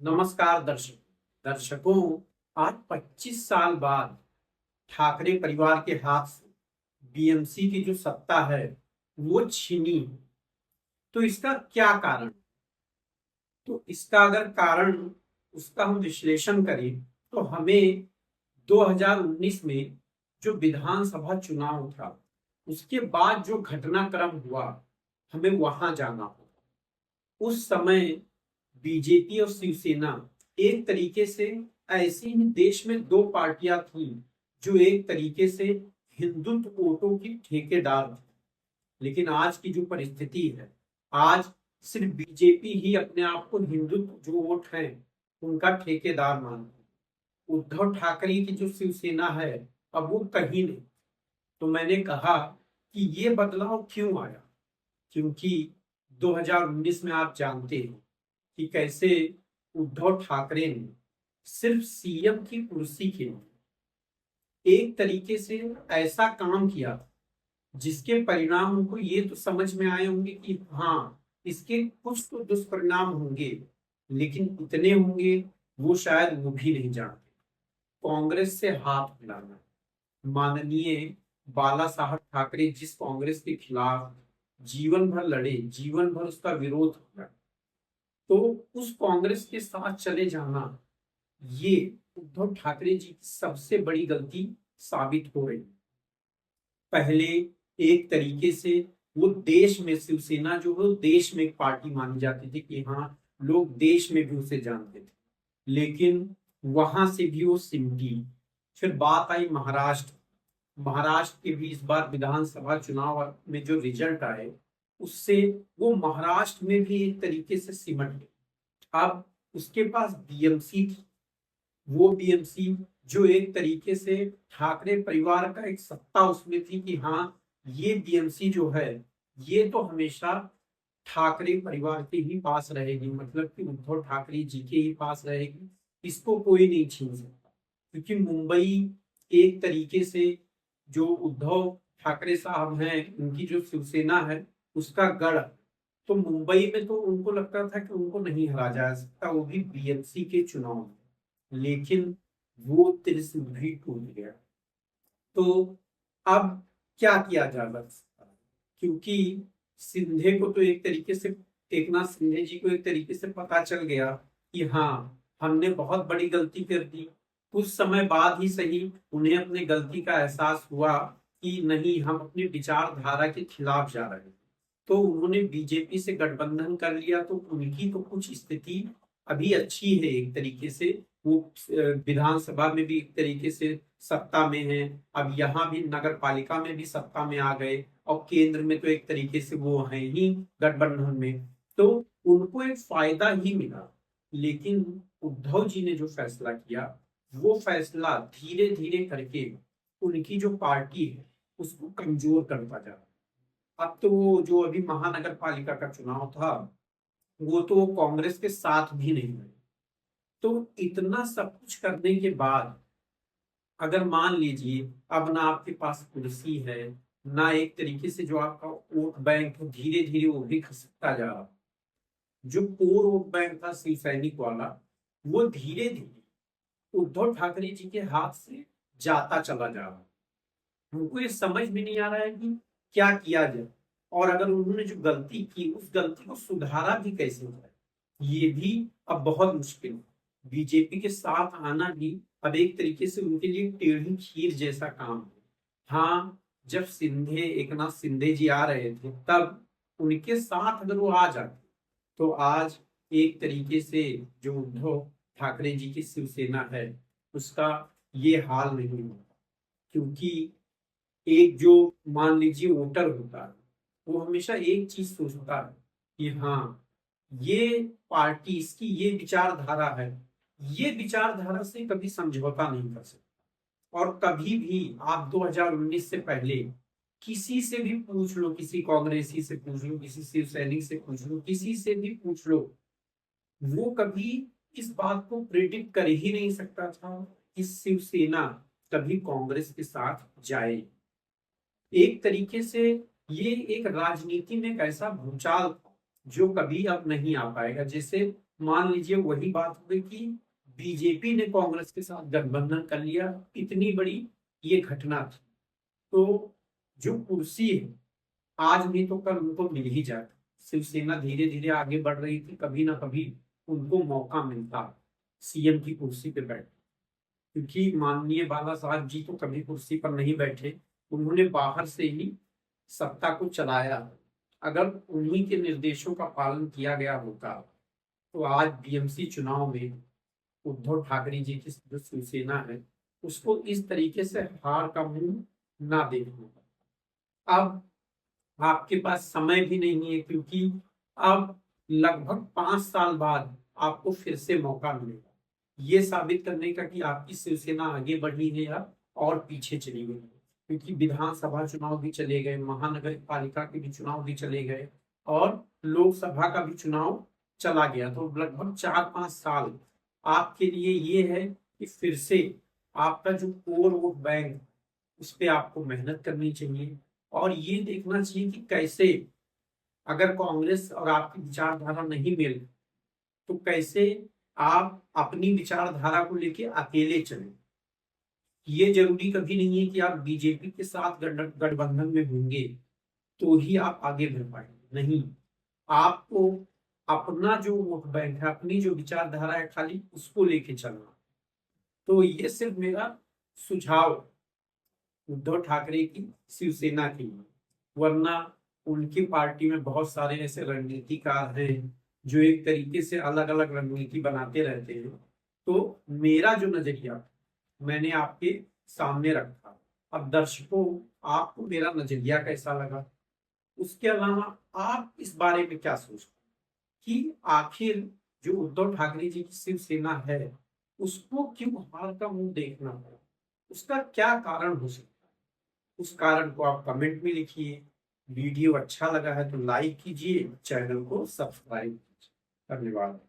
नमस्कार दर्शकों। आज 25 साल बाद ठाकरे परिवार के हाथ से बीएमसी की जो सत्ता है वो छीनी। तो इसका क्या कारण? तो इसका अगर कारण उसका हम विश्लेषण करें तो हमें 2019 में जो विधानसभा चुनाव था उसके बाद जो घटनाक्रम हुआ हमें वहां जाना होगा। उस समय बीजेपी और शिवसेना एक तरीके से ऐसी ही देश में दो पार्टियां थी जो एक तरीके से हिंदुत्व वोटों की ठेकेदार थी। लेकिन आज की जो परिस्थिति है, आज सिर्फ बीजेपी ही अपने आप को हिंदुत्व जो वोट है उनका ठेकेदार मानती है। उद्धव ठाकरे की जो शिवसेना है अब वो कहीं नहीं। तो मैंने कहा कि ये बदलाव क्यों आया, क्योंकि 2019 में आप जानते हैं कि कैसे उद्धव ठाकरे ने सिर्फ सीएम की कुर्सी के लिए एक तरीके से ऐसा काम किया जिसके परिणाम उनको ये तो समझ में आए होंगे कि हाँ, इसके कुछ तो दुष्परिणाम होंगे, लेकिन इतने होंगे वो शायद वो भी नहीं जानते। कांग्रेस से हाथ मिलाना, माननीय बाला साहब ठाकरे जिस कांग्रेस के खिलाफ जीवन भर लड़े, जीवन भर उसका विरोध किया, तो उस कांग्रेस के साथ चले जाना ये उद्धव ठाकरे जी की सबसे बड़ी गलती साबित हो रही है। पहले एक तरीके से वो देश में शिवसेना जो है देश में एक पार्टी मानी जाती थी कि हाँ, लोग देश में भी उसे जानते थे, लेकिन वहां से भी वो सिमटी। फिर बात आई महाराष्ट्र। महाराष्ट्र के भी इस बार विधानसभा चुनाव में जो रिजल्ट आए उससे वो महाराष्ट्र में भी एक तरीके से सिमट गए। अब उसके पास बीएमसी थी, वो बीएमसी जो एक तरीके से ठाकरे परिवार का एक सत्ता उसमें थी कि हाँ, ये बीएमसी जो है ये तो हमेशा ठाकरे परिवार के ही पास रहेगी, मतलब कि उद्धव ठाकरे जी के ही पास रहेगी, इसको कोई नहीं छीन सकता। क्योंकि मुंबई एक तरीके से जो उद्धव ठाकरे साहब हैं उनकी जो शिवसेना है उसका गढ़। तो मुंबई में तो उनको लगता था कि उनको नहीं हरा जा सकता, वो भी बीएमसी के चुनाव में। लेकिन वो त्रिशूल भी टूट गया। तो अब क्या किया जा सकता है? क्योंकि सिंधे को तो एक तरीके से, एकनाथ सिंधे जी को एक तरीके से पता चल गया कि हाँ, हमने बहुत बड़ी गलती कर दी। कुछ समय बाद ही सही उन्हें अपने गलती का एहसास हुआ कि नहीं, हम अपनी विचारधारा के खिलाफ जा रहे हैं। तो उन्होंने बीजेपी से गठबंधन कर लिया। तो उनकी तो कुछ स्थिति अभी अच्छी है एक तरीके से, वो विधानसभा में भी एक तरीके से सत्ता में है, अब यहाँ भी नगर पालिका में भी सत्ता में आ गए, और केंद्र में तो एक तरीके से वो है ही गठबंधन में। तो उनको एक फायदा ही मिला। लेकिन उद्धव जी ने जो फैसला किया वो फैसला धीरे धीरे करके उनकी जो पार्टी है उसको कमजोर करता जा रहा। अब तो वो जो अभी महानगर पालिका का चुनाव था वो तो कांग्रेस के साथ भी नहीं है। तो इतना सब कुछ करने के बाद अगर मान लीजिए अब ना आपके पास कुर्सी है, ना एक तरीके से जो आपका वोट बैंक है धीरे धीरे वो भी खसकता जा रहा। जो कोर वोट बैंक था शिव सैनिक वाला वो धीरे धीरे उद्धव ठाकरे जी के हाथ से जाता चला जा रहा। उनको ये समझ में नहीं आ रहा है कि क्या किया जाए, और अगर उन्होंने जो गलती की उस गलती को सुधारा भी कैसे जाए, ये भी अब बहुत मुश्किल है। बीजेपी के साथ आना भी अब एक तरीके से उनके लिए टेढ़ी खीर जैसा काम है। हाँ, जब एकनाथ शिंदे जी आ रहे थे तब उनके साथ अगर वो आ जाते तो आज एक तरीके से जो उद्धव ठाकरे जी की शिवसेना है उसका ये हाल नहीं होता। क्योंकि एक जो मान लीजिए वोटर होता है वो हमेशा एक चीज सोचता है कि हाँ, ये पार्टी, इसकी ये विचारधारा है, ये विचारधारा से कभी समझौता नहीं कर सकता। और कभी भी आप 2019 से पहले किसी से भी पूछ लो, किसी कांग्रेसी से पूछ लो, किसी शिव सैनिक से पूछ लो, किसी से भी पूछ लो, वो कभी इस बात को प्रेडिक्ट कर ही नहीं सकता था कि शिवसेना कभी कांग्रेस के साथ जाए। एक तरीके से ये एक राजनीति में एक ऐसा भूचाल था जो कभी अब नहीं आ पाएगा। जैसे मान लीजिए वही बात हो गई कि बीजेपी ने कांग्रेस के साथ गठबंधन कर लिया, इतनी बड़ी ये घटना थी। तो जो कुर्सी है आज नहीं तो कल उनको मिल ही जाएगा। शिवसेना धीरे धीरे आगे बढ़ रही थी, कभी ना कभी उनको मौका मिलता सीएम की कुर्सी पे बैठ, क्योंकि माननीय बाला साहब जी तो कभी कुर्सी पर नहीं बैठे, उन्होंने बाहर से ही सत्ता को चलाया। अगर उन्हीं के निर्देशों का पालन किया गया होता तो आज बीएमसी चुनाव में उद्धव ठाकरे जी की जो शिवसेना है उसको इस तरीके से हार का मुंह ना देखना पड़ता। अब आपके पास समय भी नहीं है, क्योंकि अब लगभग 5 साल बाद आपको फिर से मौका मिलेगा ये साबित करने का कि आपकी शिवसेना आगे बढ़ी है या और पीछे चली गई है। क्योंकि विधानसभा चुनाव भी चले गए, महानगर पालिका के भी चुनाव भी चले गए और लोकसभा का भी चुनाव चला गया। तो लगभग 4-5 साल आपके लिए ये है कि फिर से आपका जो कोर वोट बैंक उस पर आपको मेहनत करनी चाहिए और ये देखना चाहिए कि कैसे, अगर कांग्रेस और आपकी विचारधारा नहीं मिल तो कैसे आप अपनी विचारधारा को लेके अकेले चलें। ये जरूरी कभी नहीं है कि आप बीजेपी के साथ गठबंधन में होंगे तो ही आप आगे बढ़ पाएंगे, नहीं। आपको अपना जो वोट बैंक है, अपनी जो विचारधारा है, खाली उसको लेके चलना। तो ये सिर्फ मेरा सुझाव उद्धव ठाकरे की शिवसेना की, वरना उनकी पार्टी में बहुत सारे ऐसे रणनीतिकार हैं जो एक तरीके से अलग अलग रणनीति बनाते रहते हैं। तो मेरा जो नजरिया मैंने आपके सामने रखा। अब दर्शकों, आपको मेरा नजरिया कैसा लगा, उसके अलावा आप इस बारे में क्या सोचते कि आखिर जो उद्धव ठाकरे जी की शिवसेना है उसको क्यों हार का मुंह देखना पड़ा, उसका क्या कारण हो सकता है? उस कारण को आप कमेंट में लिखिए। वीडियो अच्छा लगा है तो लाइक कीजिए, चैनल को सब्सक्राइब कीजिए। धन्यवाद।